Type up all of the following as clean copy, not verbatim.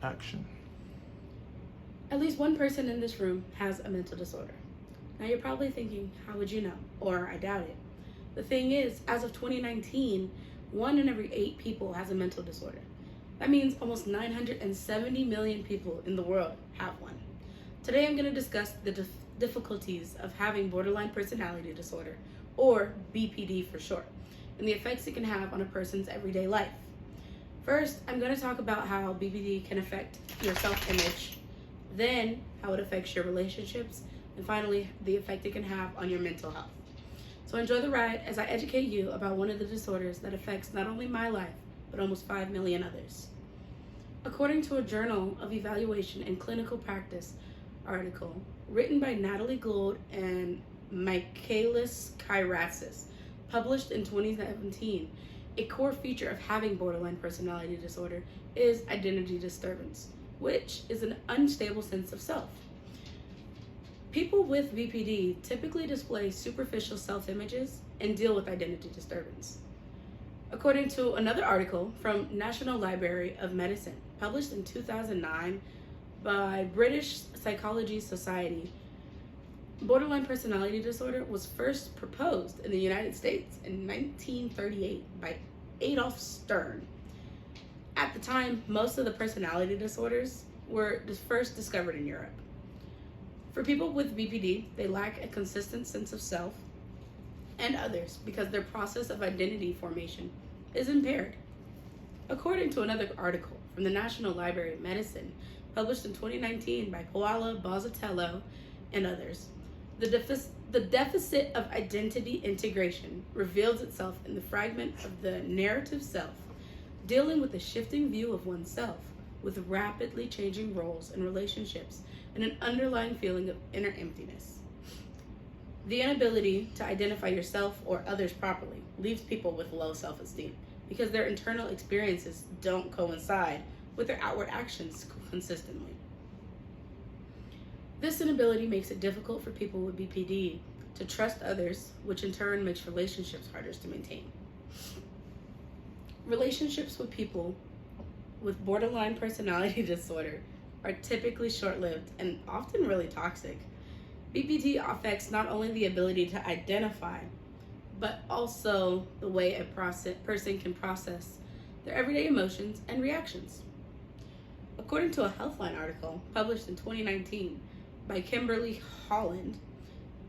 action. At least one person in this room has a mental disorder. Now you're probably thinking, how would you know? Or I doubt it. The thing is, as of 2019, 1 in every 8 people has a mental disorder. That means almost 970 million people in the world have one. Today I'm going to discuss the difficulties of having borderline personality disorder, or BPD for short, and the effects it can have on a person's everyday life. First, I'm going to talk about how BPD can affect your self-image, then how it affects your relationships, and finally, the effect it can have on your mental health. So enjoy the ride as I educate you about one of the disorders that affects not only my life, but almost 5 million others. According to a Journal of Evaluation and Clinical Practice article written by Natalie Gould and Michaelis Kyratsis, published in 2017, a core feature of having borderline personality disorder is identity disturbance, which is an unstable sense of self. People with BPD typically display superficial self-images and deal with identity disturbance. According to another article from National Library of Medicine, published in 2009 by British Psychology Society, borderline personality disorder was first proposed in the United States in 1938 by Adolf Stern. At the time, most of the personality disorders were first discovered in Europe. For people with BPD, they lack a consistent sense of self and others because their process of identity formation is impaired. According to another article from the National Library of Medicine, published in 2019 by Paola Bozzatello and others, the deficit of identity integration reveals itself in the fragment of the narrative self, dealing with a shifting view of oneself, with rapidly changing roles and relationships, and an underlying feeling of inner emptiness. The inability to identify yourself or others properly leaves people with low self-esteem because their internal experiences don't coincide with their outward actions consistently. This inability makes it difficult for people with BPD to trust others, which in turn makes relationships harder to maintain. Relationships with people with borderline personality disorder are typically short-lived and often really toxic. BPD affects not only the ability to identify, but also the way a person can process their everyday emotions and reactions. According to a Healthline article published in 2019 by Kimberly Holland,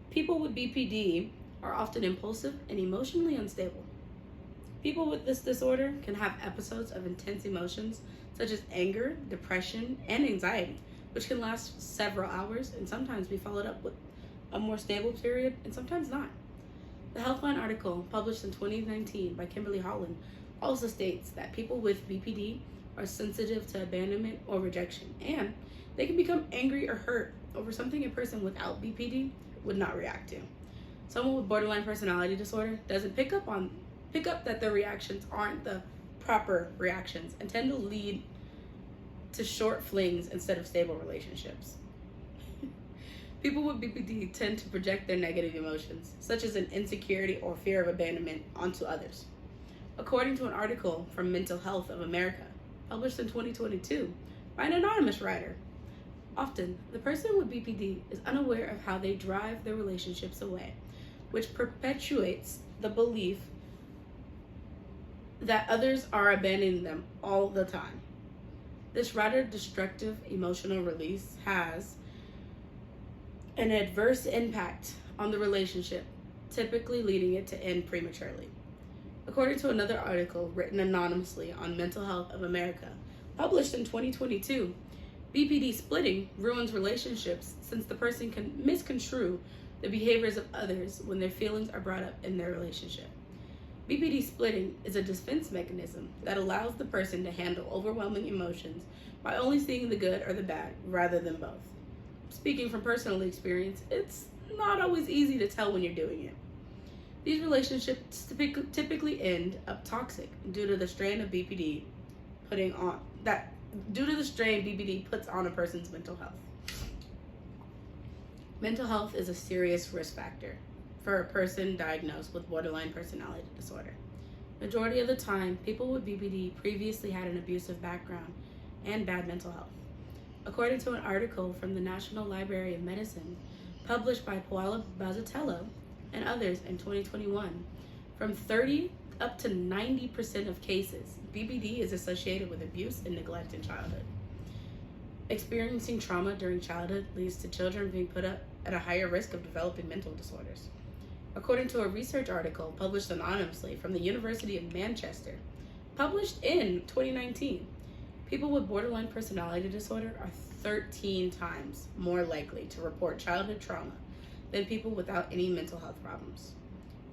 people with BPD are often impulsive and emotionally unstable. People with this disorder can have episodes of intense emotions such as anger, depression, and anxiety, which can last several hours and sometimes be followed up with a more stable period and sometimes not. The Healthline article published in 2019 by Kimberly Holland also states that people with BPD are sensitive to abandonment or rejection, and they can become angry or hurt over something a person without BPD would not react to. Someone with borderline personality disorder doesn't pick up that their reactions aren't the proper reactions and tend to lead to short flings instead of stable relationships. People with BPD tend to project their negative emotions, such as an insecurity or fear of abandonment, onto others. According to an article from Mental Health of America, published in 2022 by an anonymous writer, often the person with BPD is unaware of how they drive their relationships away, which perpetuates the belief that others are abandoning them all the time. This rather destructive emotional release has an adverse impact on the relationship, typically leading it to end prematurely. According to another article written anonymously on Mental Health of America, published in 2022, BPD splitting ruins relationships since the person can misconstrue the behaviors of others when their feelings are brought up in their relationship. BPD splitting is a defense mechanism that allows the person to handle overwhelming emotions by only seeing the good or the bad rather than both. Speaking from personal experience, it's not always easy to tell when you're doing it. These relationships typically end up toxic due to the strain BPD puts on a person's mental health. Mental health is a serious risk factor for a person diagnosed with borderline personality disorder. Majority of the time, people with BPD previously had an abusive background and bad mental health. According to an article from the National Library of Medicine, published by Paola Bazzatello and others in 2021, from 30 up to 90% of cases, BPD is associated with abuse and neglect in childhood. Experiencing trauma during childhood leads to children being put up at a higher risk of developing mental disorders. According to a research article published anonymously from the University of Manchester, published in 2019, people with borderline personality disorder are 13 times more likely to report childhood trauma than people without any mental health problems.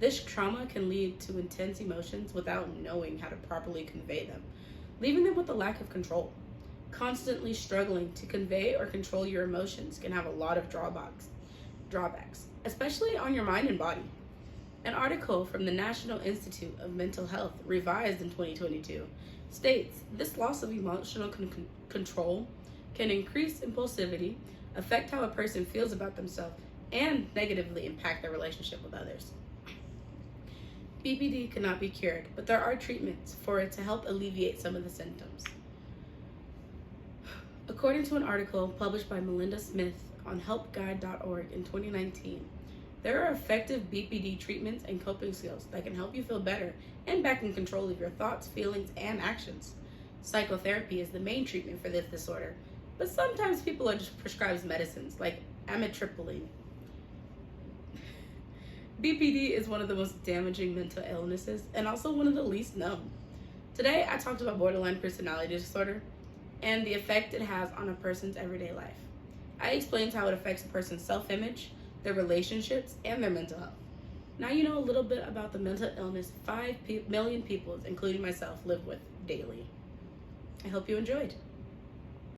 This trauma can lead to intense emotions without knowing how to properly convey them, leaving them with a lack of control. Constantly struggling to convey or control your emotions can have a lot of drawbacks, especially on your mind and body. An article from the National Institute of Mental Health, revised in 2022, states this loss of emotional control can increase impulsivity, affect how a person feels about themselves, and negatively impact their relationship with others. BPD cannot be cured, but there are treatments for it to help alleviate some of the symptoms. According to an article published by Melinda Smith on helpguide.org in 2019, there are effective BPD treatments and coping skills that can help you feel better and back in control of your thoughts, feelings, and actions. Psychotherapy is the main treatment for this disorder, but sometimes people are just prescribed medicines like amitriptyline. BPD is one of the most damaging mental illnesses and also one of the least known. Today, I talked about borderline personality disorder and the effect it has on a person's everyday life. I explained how it affects a person's self-image, their relationships, and their mental health. Now you know a little bit about the mental illness 5 million people, including myself, live with daily. I hope you enjoyed.